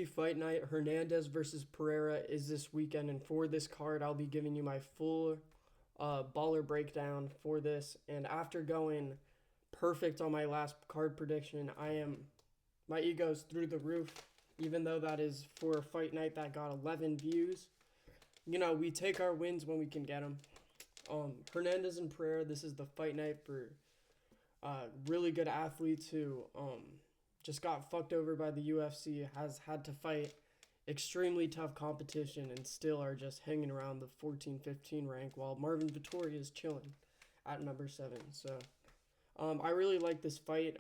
UFC Fight Night. Hernandez versus Pereira is this weekend, and for this card, I'll be giving you my full baller breakdown for this. And after going perfect on my last card prediction, my ego's through the roof. Even though that is for a fight night that got 11 views, we take our wins when we can get them. Hernandez and Pereira. This is the fight night for really good athletes who just got fucked over by the UFC, has had to fight extremely tough competition, and still are just hanging around the 14-15 rank, while Marvin Vettori is chilling at number 7. So I really like this fight.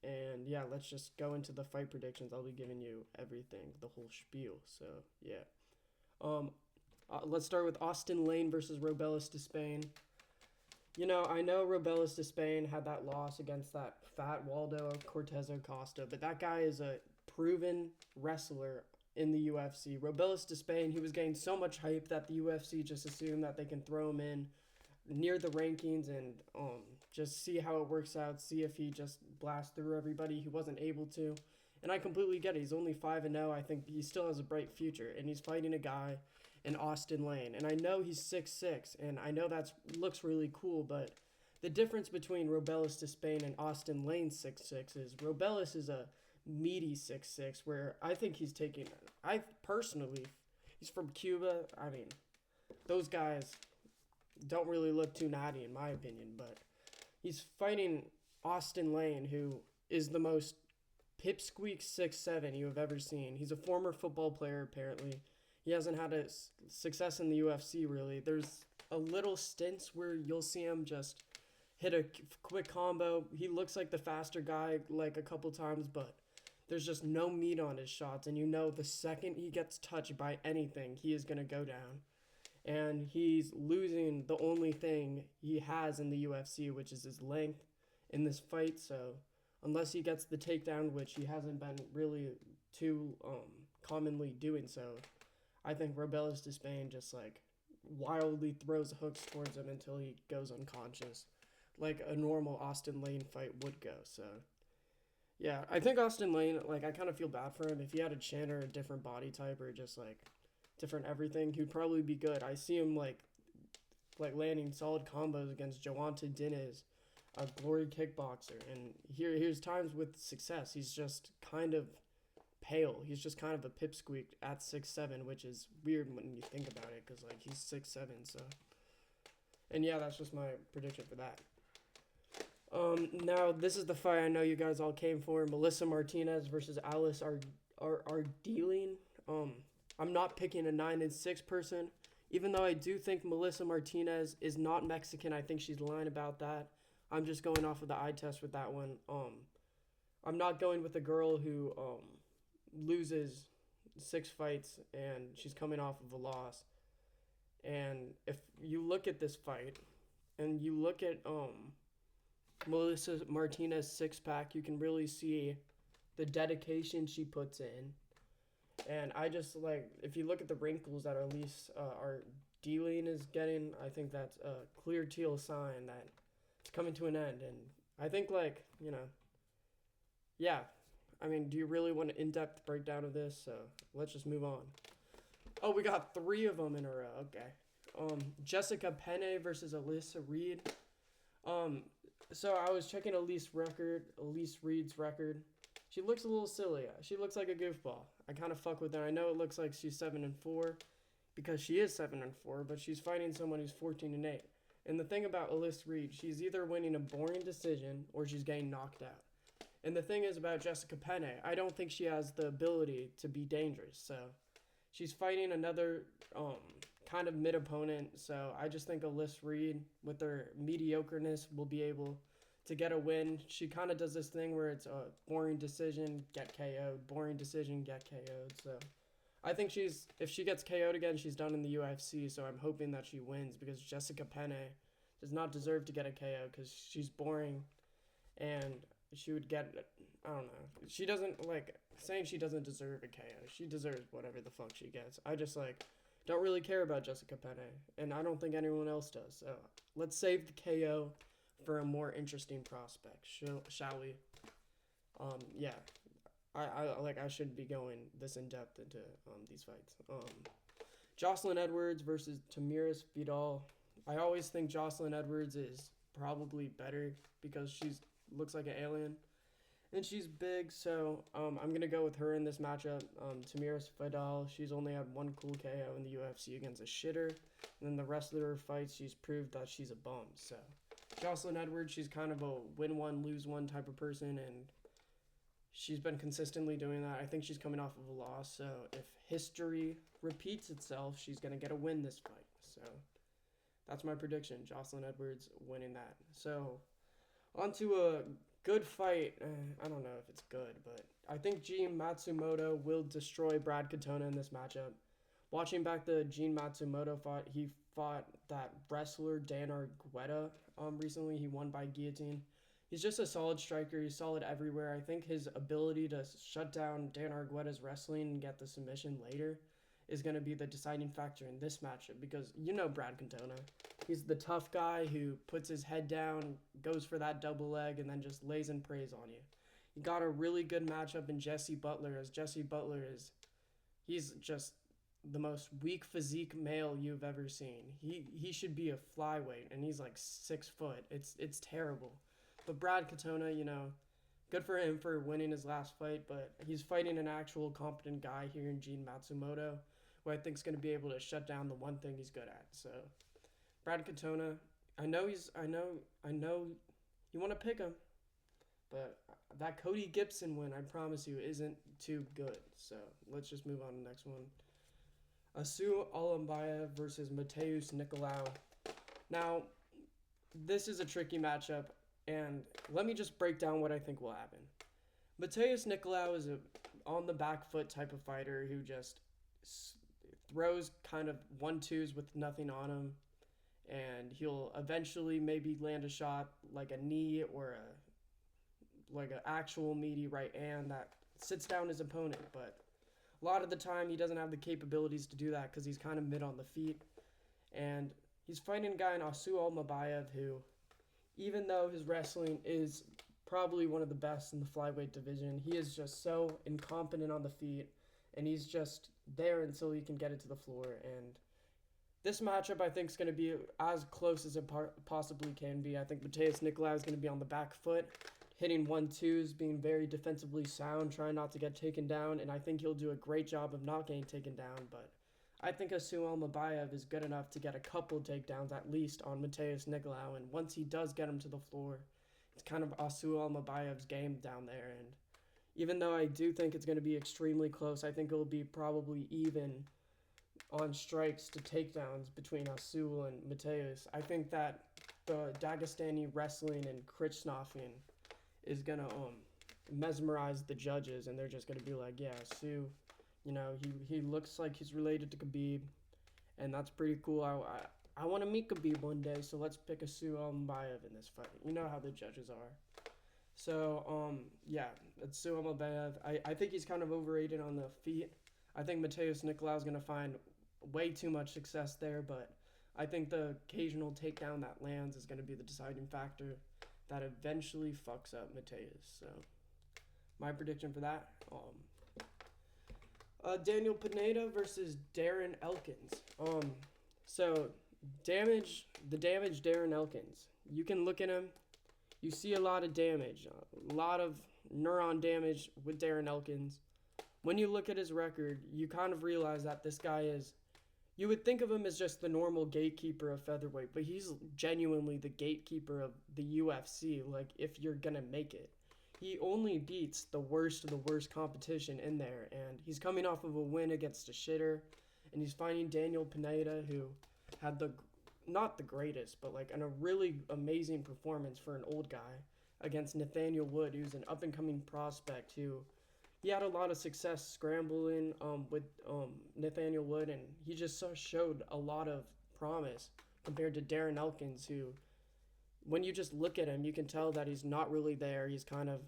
And yeah, let's just go into the fight predictions. I'll be giving you everything, the whole spiel. So yeah. Let's start with Austin Lane versus Robelis de Spain. I know Robelis de Spain had that loss against that fat Waldo Cortez Acosta, but that guy is a proven wrestler in the UFC. Robelis de Spain, he was getting so much hype that the UFC just assumed that they can throw him in near the rankings and just see how it works out, see if he just blasts through everybody. He wasn't able to. And I completely get it. He's only 5-0. I think he still has a bright future. And he's fighting a guy in Austin Lane. And I know he's 6'6", and I know that looks really cool, but the difference between Robelis de Spain and Austin Lane 6'6" is Robelis is a meaty 6'6", where I think he's taking... he's from Cuba. I mean, those guys don't really look too natty in my opinion, but he's fighting Austin Lane, who is the most pipsqueak 6'7" you have ever seen. He's a former football player, apparently. He hasn't had a success in the UFC, really. There's a little stints where you'll see him just hit a quick combo. He looks like the faster guy like a couple times, but there's just no meat on his shots. And the second he gets touched by anything, he is going to go down. And he's losing the only thing he has in the UFC, which is his length in this fight. So unless he gets the takedown, which he hasn't been really too commonly doing so, I think Robelis de Spain just wildly throws hooks towards him until he goes unconscious, like a normal Austin Lane fight would go. So yeah, I think Austin Lane, I kind of feel bad for him. If he had a chin or a different body type or just different everything, he'd probably be good. I see him landing solid combos against Joanta Diniz, a glory kickboxer, and here's times with success. He's just kind of pale. He's just kind of a pipsqueak at 6'7", which is weird when you think about it, because he's 6'7". So, and yeah, that's just my prediction for that. Now this is the fight I know you guys all came for: Melissa Martinez versus Alice Ardealing. I'm not picking a 9-6 person, even though I do think Melissa Martinez is not Mexican. I think she's lying about that. I'm just going off of the eye test with that one. I'm not going with a girl who loses 6 fights and she's coming off of a loss. And if you look at this fight and you look at Melissa Martinez 6-pack, you can really see the dedication she puts in. And I just if you look at the wrinkles that Elise are dealing is getting, I think that's a clear teal sign that it's coming to an end. And I think yeah. I mean, do you really want an in-depth breakdown of this? So let's just move on. Oh, we got 3 of them in a row. Okay. Jessica Penne versus Alyssa Reed. So I was checking Elise Reed's record. She looks a little silly. She looks like a goofball. I kind of fuck with her. I know it looks like she's 7-4 because she is 7-4, but she's fighting someone who's 14-8. And the thing about Elise Reed, she's either winning a boring decision or she's getting knocked out. And the thing is about Jessica Penne, I don't think she has the ability to be dangerous. So she's fighting another kind of mid opponent. So I just think Elise Reed, with her mediocreness, will be able to get a win. She kind of does this thing where it's a boring decision, get KO'd, boring decision, get KO'd. So I think if she gets KO'd again, she's done in the UFC. So I'm hoping that she wins, because Jessica Penne does not deserve to get a KO because she's boring, and she would get, I don't know. She doesn't, saying she doesn't deserve a KO. She deserves whatever the fuck she gets. I just, don't really care about Jessica Penne, and I don't think anyone else does. So let's save the KO for a more interesting prospect, shall we? Yeah. I shouldn't be going this in depth into these fights. Jocelyn Edwards versus Tamiris Vidal. I always think Jocelyn Edwards is probably better because she's looks like an alien and she's big. So I'm gonna go with her in this matchup. Tamiris Vidal. She's only had one cool KO in the UFC against a shitter, and then the rest of her fights she's proved that she's a bum. So Jocelyn Edwards, she's kind of a win one lose one type of person, and she's been consistently doing that. I think she's coming off of a loss, so if history repeats itself, she's going to get a win this fight. So that's my prediction. Jocelyn Edwards winning that. So on to a good fight. I don't know if it's good, but I think Gene Matsumoto will destroy Brad Katona in this matchup. Watching back the Gene Matsumoto fight, he fought that wrestler Dan Argueta recently. He won by guillotine. He's just a solid striker. He's solid everywhere. I think his ability to shut down Dan Argueta's wrestling and get the submission later is going to be the deciding factor in this matchup because you know Brad Cantona. He's the tough guy who puts his head down, goes for that double leg, and then just lays and prays on you. He got a really good matchup in Jesse Butler, as Jesse Butler he's just the most weak physique male you've ever seen. He should be a flyweight, and he's like 6 foot. It's terrible. But Brad Katona, good for him for winning his last fight, but he's fighting an actual competent guy here in Gene Matsumoto, who I think is going to be able to shut down the one thing he's good at. So, Brad Katona, I know you want to pick him, but that Cody Gibson win, I promise you, isn't too good. So, let's just move on to the next one. Asu Alambaya versus Mateus Nicolau. Now, this is a tricky matchup. And let me just break down what I think will happen. Mateus Nicolau is a on the back foot type of fighter who just throws kind of 1-2s with nothing on him, and he'll eventually maybe land a shot like a knee or an actual meaty right hand that sits down his opponent. But a lot of the time he doesn't have the capabilities to do that because he's kind of mid on the feet, and he's fighting a guy in Asu Almabayev who, even though his wrestling is probably one of the best in the flyweight division, he is just so incompetent on the feet, and he's just there until he can get it to the floor. And this matchup, I think, is going to be as close as it possibly can be. I think Mateus Nicolau is going to be on the back foot, hitting 1-2s, being very defensively sound, trying not to get taken down, and I think he'll do a great job of not getting taken down, but I think Asu Almabayev is good enough to get a couple takedowns at least on Mateus Nicolau, and once he does get him to the floor, it's kind of Asu Almabayev's game down there. And even though I do think it's going to be extremely close, I think it will be probably even on strikes to takedowns between Asu and Mateus. I think that the Dagestani wrestling and Krichnofing is going to mesmerize the judges, and they're just going to be like, yeah, Asu, he looks like he's related to Khabib, and that's pretty cool. I want to meet Khabib one day, so let's pick Asu Almabayev in this fight. You know how the judges are. So, yeah, Asu Almabayev. I think he's kind of overrated on the feet. I think Mateus Nicolau is going to find way too much success there, but I think the occasional takedown that lands is going to be the deciding factor that eventually fucks up Mateus. So, my prediction for that, Daniel Pineda versus Darren Elkins. So the damage Darren Elkins. You can look at him, you see a lot of damage, a lot of neuron damage with Darren Elkins. When you look at his record, you kind of realize that this guy you would think of him as just the normal gatekeeper of featherweight, but he's genuinely the gatekeeper of the UFC, like if you're gonna make it. He only beats the worst of the worst competition in there, and he's coming off of a win against a shitter, and he's fighting Daniel Pineda, who had not the greatest, but like a really amazing performance for an old guy against Nathaniel Wood, who's an up-and-coming prospect who he had a lot of success scrambling with Nathaniel Wood, and he just showed a lot of promise compared to Darren Elkins, who, when you just look at him, you can tell that he's not really there. He's kind of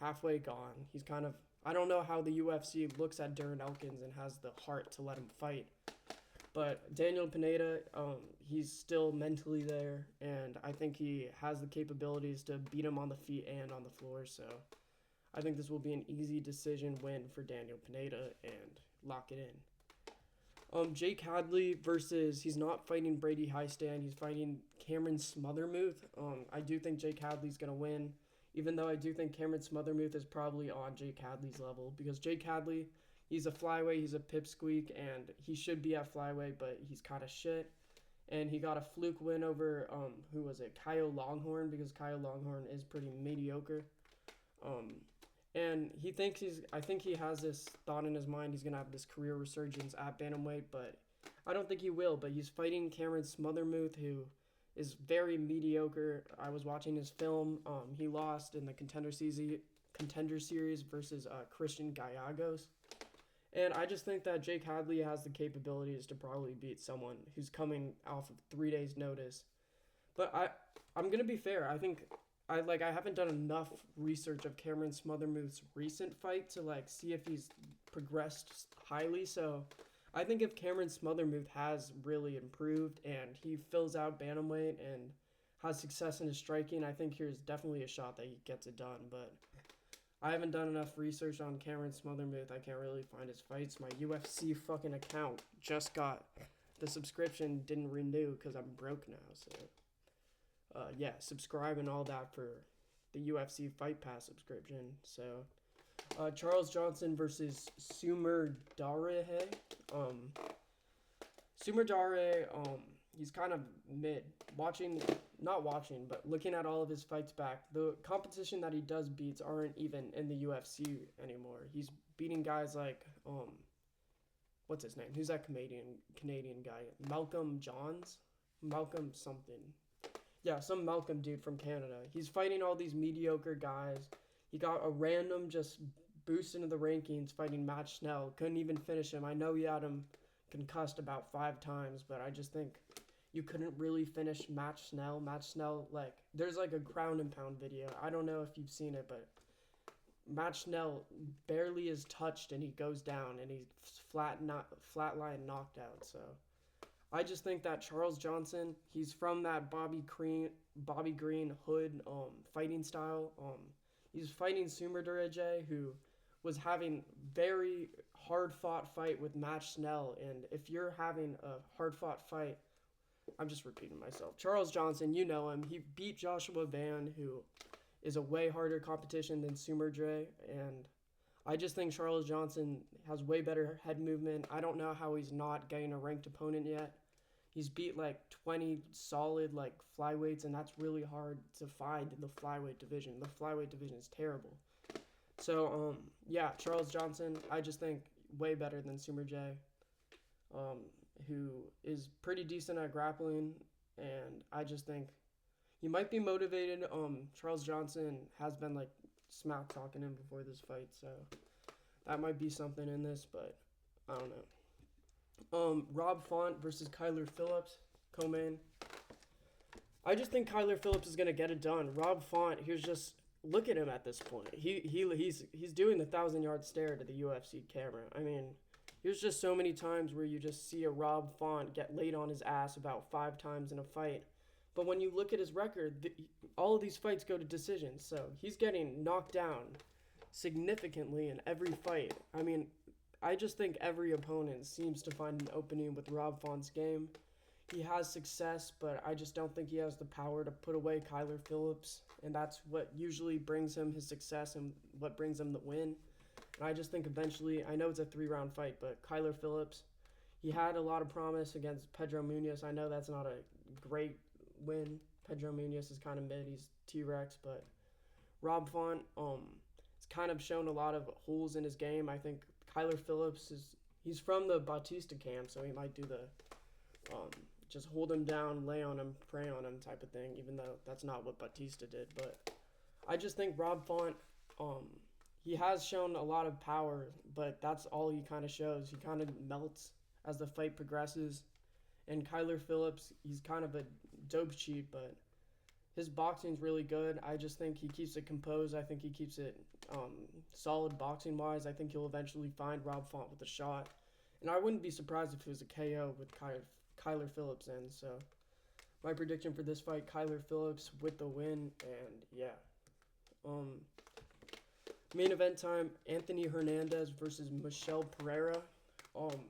halfway gone. He's kind of, I don't know how the UFC looks at Darren Elkins and has the heart to let him fight. But Daniel Pineda, he's still mentally there, and I think he has the capabilities to beat him on the feet and on the floor. So I think this will be an easy decision win for Daniel Pineda and lock it in. Jake Hadley versus, he's not fighting Brady Highstand, he's fighting Cameron Smothermuth. I do think Jake Hadley's going to win, even though I do think Cameron Smothermuth is probably on Jake Hadley's level, because Jake Hadley, he's a flyweight, he's a pipsqueak, and he should be at flyweight, but he's kind of shit. And he got a fluke win over, who was it, Kyle Longhorn, because Kyle Longhorn is pretty mediocre. And I think he has this thought in his mind he's going to have this career resurgence at bantamweight, but I don't think he will. But he's fighting Cameron Smothermuth, who is very mediocre. I was watching his film. He lost in the Contender Series versus Christian Gallegos. And I just think that Jake Hadley has the capabilities to probably beat someone who's coming off of 3 days' notice. But I'm going to be fair. I think I haven't done enough research of Cameron Smothermuth's recent fight to see if he's progressed highly. So I think if Cameron Smothermuth has really improved and he fills out bantamweight and has success in his striking, I think here's definitely a shot that he gets it done. But I haven't done enough research on Cameron Smothermuth. I can't really find his fights. My UFC fucking account just got the subscription, didn't renew because I'm broke now. So yeah, subscribe and all that for the UFC Fight Pass subscription. So Charles Johnson versus Sumer Dare. Sumer Dare, he's kind of mid. Not watching, but looking at all of his fights back, the competition that he does beats aren't even in the UFC anymore. He's beating guys like, what's his name? Who's that Canadian guy? Malcolm Johns? Malcolm something. Yeah, some Malcolm dude from Canada. He's fighting all these mediocre guys. He got a random just boost into the rankings fighting Matt Schnell. Couldn't even finish him. I know he had him concussed about 5 times, but I just think you couldn't really finish Matt Schnell. Matt Schnell, there's a ground and pound video. I don't know if you've seen it, but Matt Schnell barely is touched and he goes down and he's flatline knocked out. So I just think that Charles Johnson, he's from that Bobby Green hood fighting style. He's fighting Sumer Dare, who was having very hard-fought fight with Matt Schnell. And if you're having a hard-fought fight, I'm just repeating myself. Charles Johnson, you know him. He beat Joshua Van, who is a way harder competition than Sumer Dare. And I just think Charles Johnson has way better head movement. I don't know how he's not getting a ranked opponent yet. He's beat 20 solid flyweights, and that's really hard to find in the flyweight division. The flyweight division is terrible. So, yeah, Charles Johnson, I just think way better than Sumer Dare, who is pretty decent at grappling, and I just think he might be motivated. Charles Johnson has been smack talking him before this fight, so that might be something in this, but I don't know. Rob Font versus Kyler Phillips, co-main. I just think Kyler Phillips is gonna get it done. Rob Font, here's just look at him at this point. He's doing the 1,000-yard stare to the UFC camera. I mean, there's just so many times where you just see a Rob Font get laid on his ass about 5 times in a fight. But when you look at his record, all of these fights go to decisions. So he's getting knocked down significantly in every fight. I mean, I just think every opponent seems to find an opening with Rob Font's game. He has success, but I just don't think he has the power to put away Kyler Phillips. And that's what usually brings him his success and what brings him the win. And I just think eventually, I know it's a 3-round fight, but Kyler Phillips, he had a lot of promise against Pedro Munoz. I know that's not a great win. Pedro Munoz is kind of mid. He's T-Rex, but Rob Font has kind of shown a lot of holes in his game. I think Kyler Phillips he's from the Bautista camp, so he might do the just hold him down, lay on him, pray on him type of thing, even though that's not what Bautista did. But I just think Rob Font, he has shown a lot of power, but that's all he kind of shows. He kind of melts as the fight progresses. And Kyler Phillips, he's kind of a dope cheat, but his boxing's really good. I just think he keeps it composed. I think he keeps it solid boxing-wise. I think he'll eventually find Rob Font with a shot. And I wouldn't be surprised if it was a KO with Kyler Phillips in. So my prediction for this fight, Kyler Phillips with the win. And yeah. Main event time, Anthony Hernandez versus Michel Pereira. Um,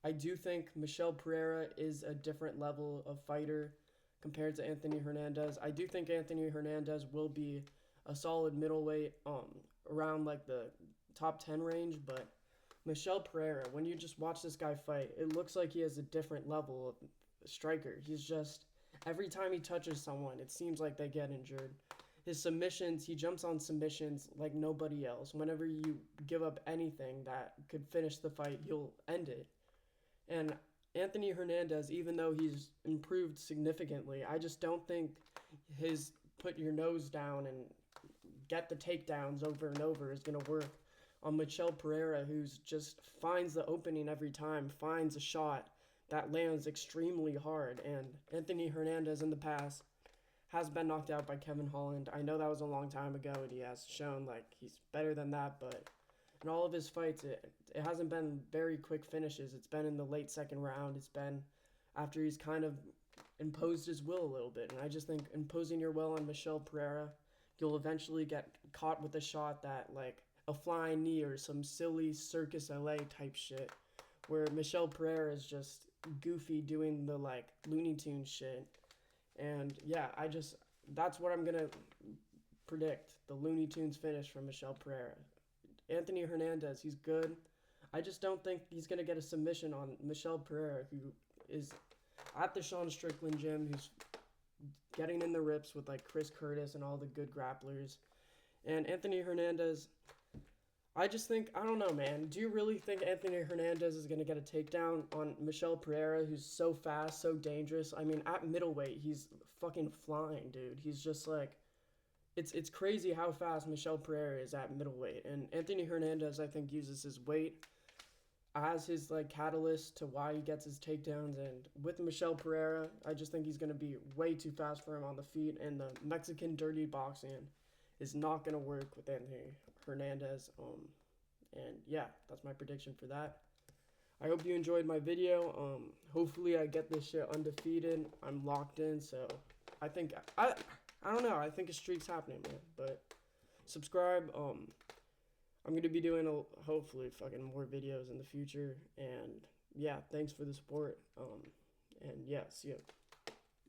I do think Michel Pereira is a different level of fighter compared to Anthony Hernandez. I do think Anthony Hernandez will be a solid middleweight, around like the top 10 range, but Michel Pereira, when you just watch this guy fight, it looks like he has a different level of striker. He's just, every time he touches someone, it seems like they get injured. His submissions, he jumps on submissions like nobody else. Whenever you give up anything that could finish the fight, he'll end it. And Anthony Hernandez, even though he's improved significantly, I just don't think his put your nose down and get the takedowns over and over is going to work on Michel Pereira, who's just finds the opening every time, finds a shot that lands extremely hard. And Anthony Hernandez in the past has been knocked out by Kevin Holland. I know that was a long time ago, and he has shown like he's better than that, but in all of his fights, it hasn't been very quick finishes. It's been in the late second round. It's been after he's kind of imposed his will a little bit. And I just think imposing your will on Michel Pereira, you'll eventually get caught with a shot that, like, a flying knee or some silly Circus LA type shit, where Michel Pereira is just goofy doing the, like, Looney Tunes shit. And, yeah, that's what I'm going to predict, the Looney Tunes finish from Michel Pereira. Anthony Hernandez, he's good. I just don't think he's going to get a submission on Michel Pereira, who is at the Sean Strickland gym, who's getting in the rips with, like, Chris Curtis and all the good grapplers. And Anthony Hernandez, I just think, I don't know, man. Do you really think Anthony Hernandez is going to get a takedown on Michel Pereira, who's so fast, so dangerous? I mean, at middleweight, he's fucking flying, dude. He's just, like, it's crazy how fast Michel Pereira is at middleweight. And Anthony Hernandez, I think, uses his weight as his, like, catalyst to why he gets his takedowns. And with Michel Pereira, I just think he's going to be way too fast for him on the feet. And the Mexican dirty boxing is not going to work with Anthony Hernandez. And yeah, that's my prediction for that. I hope you enjoyed my video. Hopefully I get this shit undefeated. I'm locked in, so I think I don't know. I think a streak's happening, man. But subscribe. I'm gonna be doing hopefully fucking more videos in the future. And yeah, thanks for the support. And yeah, see ya.